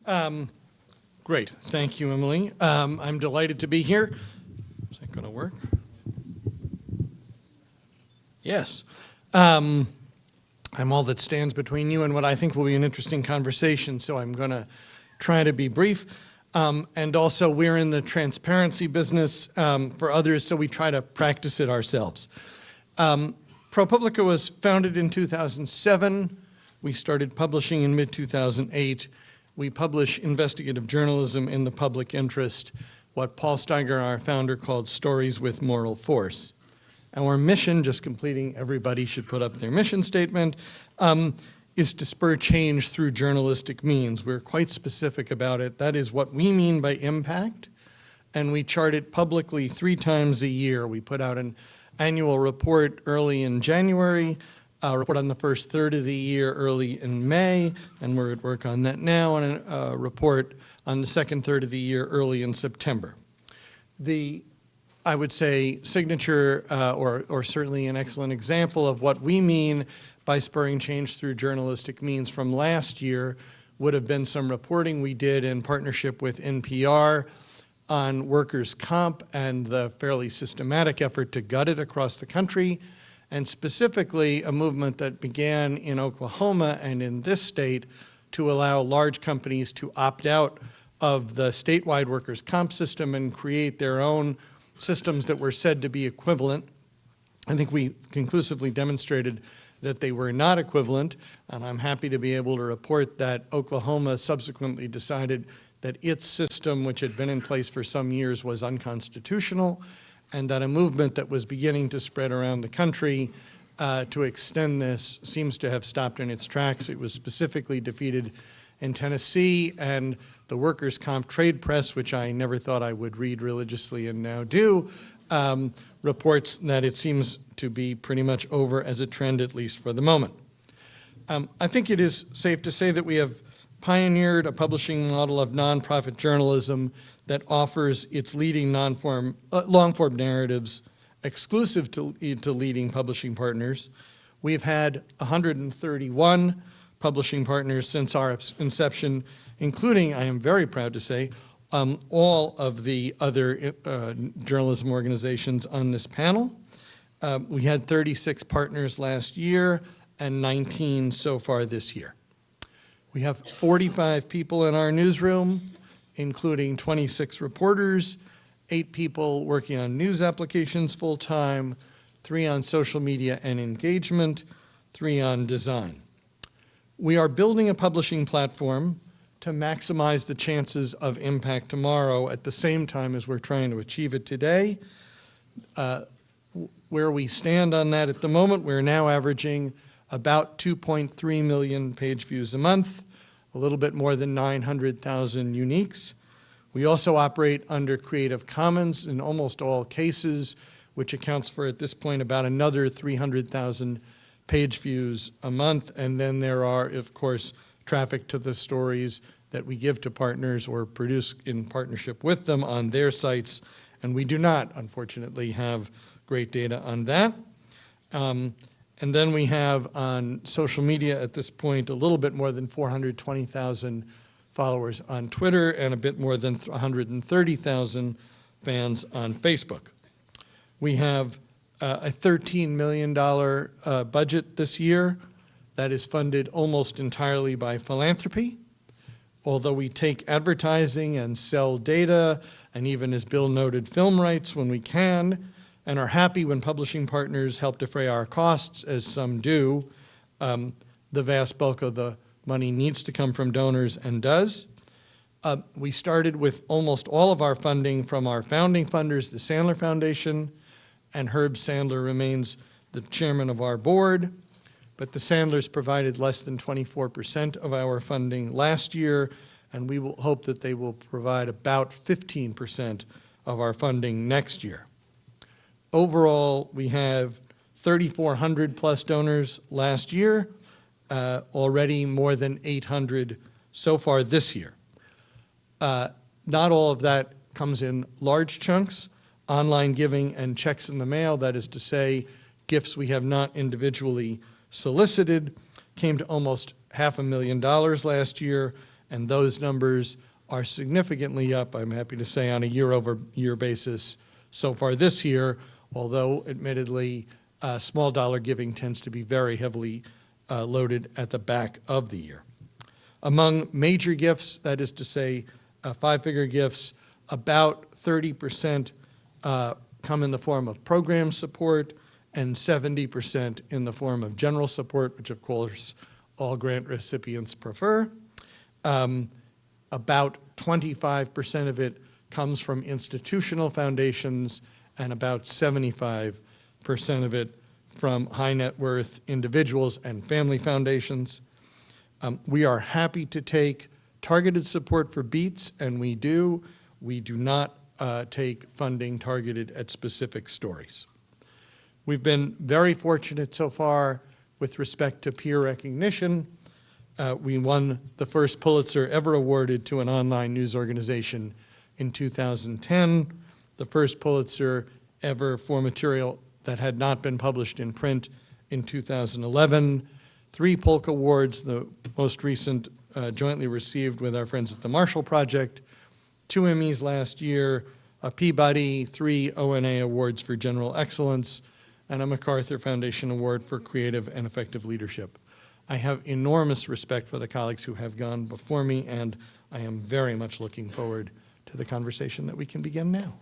Great. Thank you, Emily. I'm delighted to be here. Is that going to work? Yes. I'm all that stands between you and what I think will be an interesting conversation, so I'm going to try to be brief. And also, we're in the transparency business for others, so we try to practice it ourselves. ProPublica was founded in 2007. We started publishing in mid-2008. We publish investigative journalism in the public interest, what Paul Steiger, our founder, called stories with moral force. Our mission, just completing, everybody should put up their mission statement, is to spur change through journalistic means. We're quite specific about it. That is what we mean by impact, and we chart it publicly 3 times a year. We put out an annual report early in January, a report on the first third of the year early in May, and we're at work on that now, and a report on the second third of the year early in September. The, I would say, signature or certainly an excellent example of what we mean by spurring change through journalistic means from last year would have been some reporting we did in partnership with NPR on workers' comp and the fairly systematic effort to gut it across the country, and specifically a movement that began in Oklahoma and in this state to allow large companies to opt out of the statewide workers' comp system and create their own systems that were said to be equivalent. I think we conclusively demonstrated that they were not equivalent, and I'm happy to be able to report that Oklahoma subsequently decided that its system, which had been in place for some years, was unconstitutional, and that a movement that was beginning to spread around the country to extend this seems to have stopped in its tracks. It was specifically defeated in Tennessee, and the workers' comp trade press, which I never thought I would read religiously and now do, reports that it seems to be pretty much over as a trend, at least for the moment. I think it is safe to say that we have pioneered a publishing model of nonprofit journalism that offers its leading long-form narratives exclusive to leading publishing partners. We've had 131 publishing partners since our inception, including, I am very proud to say, all of the other journalism organizations on this panel. We had 36 partners last year and 19 so far this year. We have 45 people in our newsroom, including 26 reporters, 8 people working on news applications full-time, 3 on social media and engagement, 3 on design. We are building a publishing platform to maximize the chances of impact tomorrow at the same time as we're trying to achieve it today. Where we stand on that at the moment, we're now averaging about 2.3 million page views a month, a little bit more than 900,000 uniques. We also operate under Creative Commons in almost all cases, which accounts for, at this point, about another 300,000 page views a month. And then there are, of course, traffic to the stories that we give to partners or produce in partnership with them on their sites. And we do not, unfortunately, have great data on that. And then we have on social media at this point a little bit more than 420,000 followers on Twitter and a bit more than 130,000 fans on Facebook. We have a $13 million budget this year that is funded almost entirely by philanthropy. Although we take advertising and sell data, and even, as Bill noted, film rights when we can, and are happy when publishing partners help defray our costs, as some do, the vast bulk of the money needs to come from donors and does. We started with almost all of our funding from our founding funders, the Sandler Foundation, and Herb Sandler remains the chairman of our board. But the Sandlers provided less than 24% of our funding last year, and we will hope that they will provide about 15% of our funding next year. Overall, we have 3,400 plus donors last year, already more than 800 so far this year. Not all of that comes in large chunks. Online giving and checks in the mail, that is to say, gifts we have not individually solicited, came to almost $500,000 last year, and those numbers are significantly up, I'm happy to say, on a year-over-year basis so far this year, although admittedly, small dollar giving tends to be very heavily loaded at the back of the year. Among major gifts, that is to say, five-figure gifts, about 30% come in the form of program support and 70% in the form of general support, which of course all grant recipients prefer. About 25% of it comes from institutional foundations and about 75% of it from high net worth individuals and family foundations. We are happy to take targeted support for beats, and we do. We do not take funding targeted at specific stories. We've been very fortunate so far with respect to peer recognition. We won the first Pulitzer ever awarded to an online news organization in 2010, the first Pulitzer ever for material that had not been published in print in 2011, 3 Polk Awards, the most recent jointly received with our friends at the Marshall Project, 2 Emmys last year, a Peabody, 3 ONA Awards for General Excellence, and a MacArthur Foundation Award for Creative and Effective Leadership. I have enormous respect for the colleagues who have gone before me, and I am very much looking forward to the conversation that we can begin now.